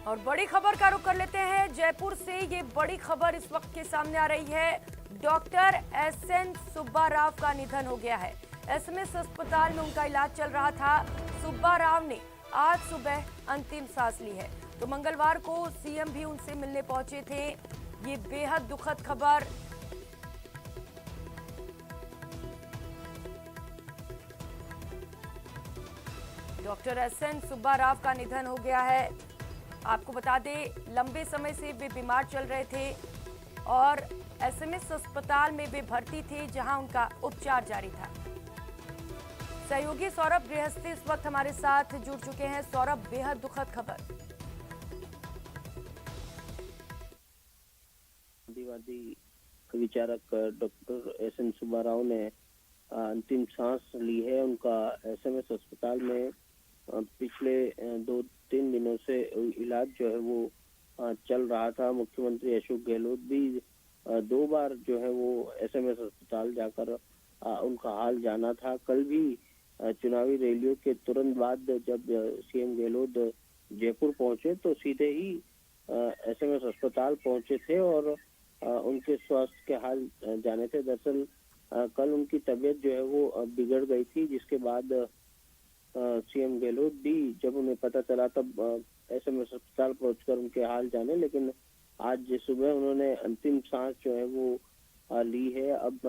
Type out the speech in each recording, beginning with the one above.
और बड़ी खबर का रुख कर लेते हैं जयपुर से। ये बड़ी खबर इस वक्त के सामने आ रही है। डॉक्टर एसएन सुब्बा राव का निधन हो गया है। एसएमएस अस्पताल में उनका इलाज चल रहा था। सुब्बा राव ने आज सुबह अंतिम सांस ली है। तो मंगलवार को सीएम भी उनसे मिलने पहुंचे थे। ये बेहद दुखद खबर। डॉक्टर एसएन सुब्बा राव का निधन हो गया है। आपको बता दें, लंबे समय से वे बीमार चल रहे थे और एसएमएस अस्पताल में वे भर्ती थे, जहां उनका उपचार जारी था। सहयोगी सौरभ गृहस्थी इस वक्त हमारे साथ जुड़ चुके हैं। सौरभ, बेहद दुखद खबर। गांधीवादी विचारक डॉक्टर एसएन सुब्बा राव ने अंतिम सांस ली है। उनका एसएमएस अस्पताल में पिछले 2-3 दिनों से इलाज जो है वो चल रहा था। मुख्यमंत्री अशोक गहलोत भी 2 बार जो है वो एसएमएस अस्पताल जाकर उनका हाल जाना था। कल भी चुनावी रैलियों के तुरंत बाद जब सीएम गहलोत जयपुर पहुंचे तो सीधे ही एसएमएस अस्पताल पहुंचे थे और उनके स्वास्थ्य के हाल जाने थे। दरअसल कल उनकी तबीयत जो है वो बिगड़ गई थी, जिसके बाद सीएम गहलोत भी जब उन्हें पता चला तब एसएमएस अस्पताल पहुंचकर उनके हाल जाने, लेकिन आज सुबह उन्होंने अंतिम सांस जो है वो ली है। अब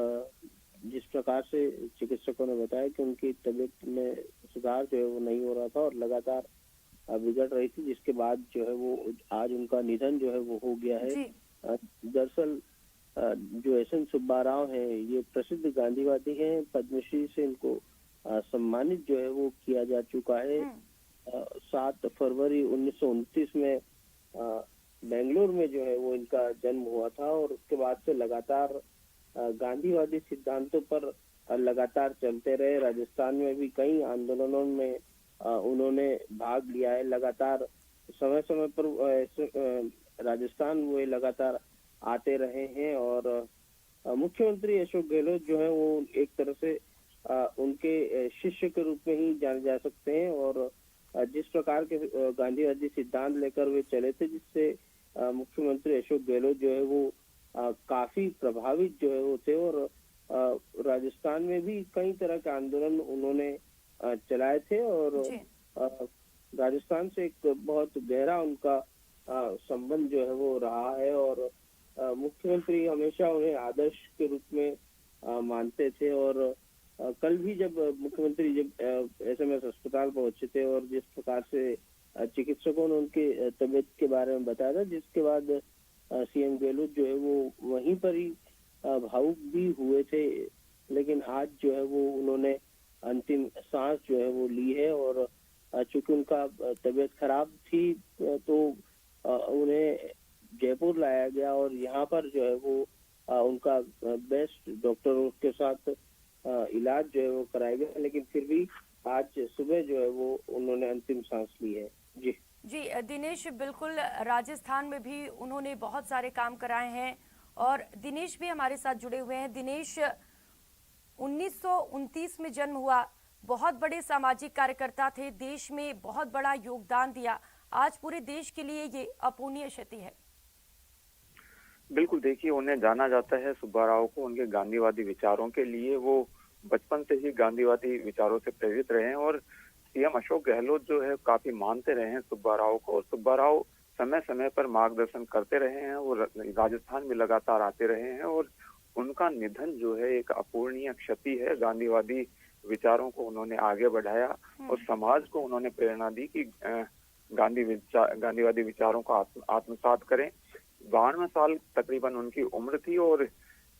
जिस प्रकार से चिकित्सकों ने बताया कि उनकी तबीयत में सुधार जो है वो नहीं हो रहा था और लगातार बिगड़ रही थी, जिसके बाद जो है वो आज उनका निधन जो है वो हो गया है। दरअसल जो एसएन सुब्बा राव है ये प्रसिद्ध गांधीवादी हैं। पद्मश्री से इनको सम्मानित जो है वो किया जा चुका है। 7 फरवरी 1929 में बेंगलुरु में जो है वो इनका जन्म हुआ था और उसके बाद से लगातार गांधीवादी सिद्धांतों पर लगातार चलते रहे। राजस्थान में भी कई आंदोलनों में उन्होंने भाग लिया है। लगातार समय समय पर राजस्थान वो लगातार आते रहे हैं और मुख्यमंत्री अशोक गहलोत जो है वो एक तरह से उनके शिष्य के रूप में ही जाने जा सकते हैं और जिस प्रकार के गांधीवादी सिद्धांत लेकर वे चले थे, जिससे मुख्यमंत्री अशोक गहलोत जो है वो काफी प्रभावित जो है होते और राजस्थान में भी कई तरह के आंदोलन उन्होंने चलाए थे और राजस्थान से एक बहुत गहरा उनका संबंध जो है वो रहा है और मुख्यमंत्री हमेशा उन्हें आदर्श के रूप में मानते थे। और कल भी जब मुख्यमंत्री जब एसएमएस अस्पताल पहुंचे थे और जिस प्रकार से चिकित्सकों ने उनकी तबीयत के बारे में बताया था, जिसके बाद सीएम गहलोत जो है वो वहीं पर ही भावुक भी हुए थे, लेकिन आज जो है वो उन्होंने अंतिम सांस जो है वो ली है और चूंकि उनका तबीयत खराब थी तो उन्हें जयपुर लाया गया और यहाँ पर जो है वो उनका बेस्ट डॉक्टरों के साथ इलाज जो है वो कराया गया, लेकिन फिर भी आज सुबह जो है वो उन्होंने अंतिम सांस ली है। जी दिनेश, बिल्कुल राजस्थान में भी उन्होंने बहुत सारे काम कराए हैं और दिनेश भी हमारे साथ जुड़े हुए हैं। दिनेश, 1929 में जन्म हुआ, बहुत बड़े सामाजिक कार्यकर्ता थे, देश में बहुत बड़ा योगदान दिया। आज पूरे देश के लिए ये अपूर्णीय क्षति है। बिल्कुल, देखिए उन्हें जाना जाता है सुब्बा राव को उनके गांधीवादी विचारों के लिए। वो बचपन से ही गांधीवादी विचारों से प्रेरित रहे हैं और सीएम अशोक गहलोत जो है काफी मानते रहे हैं सुब्बा राव को और सुब्बा राव समय समय पर मार्गदर्शन करते रहे हैं और राजस्थान में लगातार आते रहे हैं और उनका निधन जो है एक अपूर्णीय क्षति है। गांधीवादी विचारों को उन्होंने आगे बढ़ाया और समाज को उन्होंने प्रेरणा दी कि गांधीवादी विचारों को आत्मसात करें। 92 साल तकरीबन उनकी उम्र थी और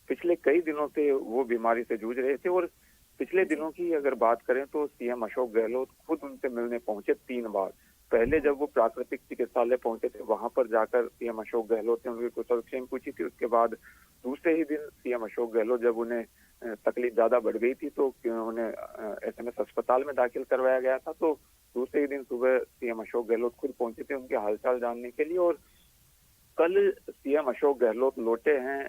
पिछले कई दिनों से वो बीमारी से जूझ रहे थे और पिछले दिनों की अगर बात करें तो सीएम अशोक गहलोत खुद उनसे मिलने पहुंचे 3 बार। पहले जब वो प्राकृतिक चिकित्सालय पहुंचे थे वहां पर जाकर सीएम अशोक गहलोत ने उनकी कुशलक्षेम पूछी थी। उसके बाद दूसरे ही दिन सीएम अशोक गहलोत जब उन्हें तकलीफ ज्यादा बढ़ गई थी तो उन्हें एसएमएस अस्पताल में दाखिल करवाया गया था। तो दूसरे ही दिन सुबह सीएम अशोक गहलोत खुद पहुंचे थे उनके हालचाल जानने के लिए और कल सीएम अशोक गहलोत लौटे हैं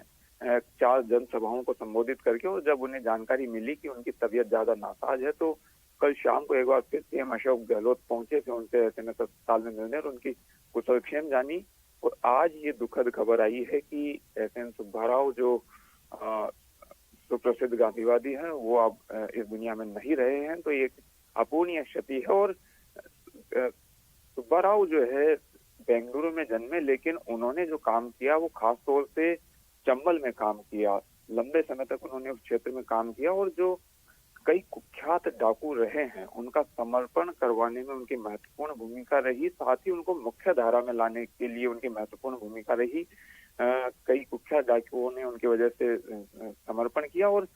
4 जनसभाओं को संबोधित करके और जब उन्हें जानकारी मिली कि उनकी तबीयत ज्यादा नासाज है तो कल शाम को एक बार फिर सीएम अशोक गहलोत पहुंचे थे, उनसे एसएमएस अस्पताल में मिलने और उनकी कुशलक्षेम जानी। और आज ये दुखद खबर आई है कि एसएन सुब्बा राव जो सुप्रसिद्ध गांधीवादी हैं वो अब इस दुनिया में नहीं रहे हैं। तो ये एक अपूर्णीय क्षति है। और सुब्बा राव जो है बेंगलुरु में जन्मे, लेकिन उन्होंने जो काम किया वो खास तौर से चंबल में काम किया। लंबे समय तक उन्होंने उस क्षेत्र में काम किया और जो कई कुख्यात डाकू रहे हैं उनका समर्पण करवाने में उनकी महत्वपूर्ण भूमिका रही। साथ ही उनको मुख्य धारा में लाने के लिए उनकी महत्वपूर्ण भूमिका रही। कई कुख्यात डाकुओं ने उनकी वजह से समर्पण किया। और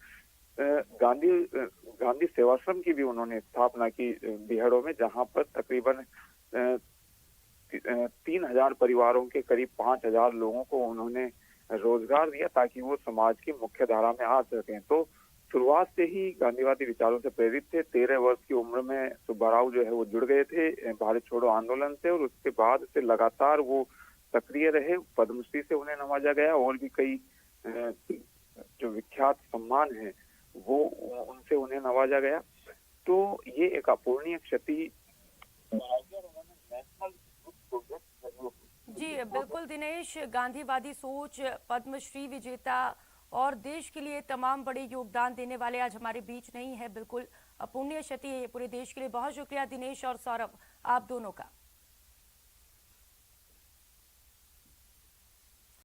गांधी सेवाश्रम की भी उन्होंने स्थापना की बिहड़ों में, जहां पर तकरीबन 3000 परिवारों के करीब 5000 लोगों को उन्होंने रोजगार दिया ताकि वो समाज की मुख्य धारा में आ सकें। तो शुरुआत से ही गांधीवादी विचारों से प्रेरित थे। 13 वर्ष की उम्र में सुब्बा राव जो है वो जुड़ गए थे भारत छोड़ो आंदोलन से, और उसके बाद से लगातार वो सक्रिय रहे। पद्मश्री से उन्हें नवाजा गया और भी कई जो विख्यात सम्मान है वो उनसे उन्हें नवाजा गया। तो ये एक अपूर्णीय क्षति। जी बिल्कुल दिनेश, गांधीवादी सोच, पद्मश्री विजेता और देश के लिए तमाम बड़े योगदान देने वाले आज हमारे बीच नहीं है। बिल्कुल अपूर्णीय क्षति है ये पूरे देश के लिए। बहुत शुक्रिया दिनेश और सौरभ, आप दोनों का।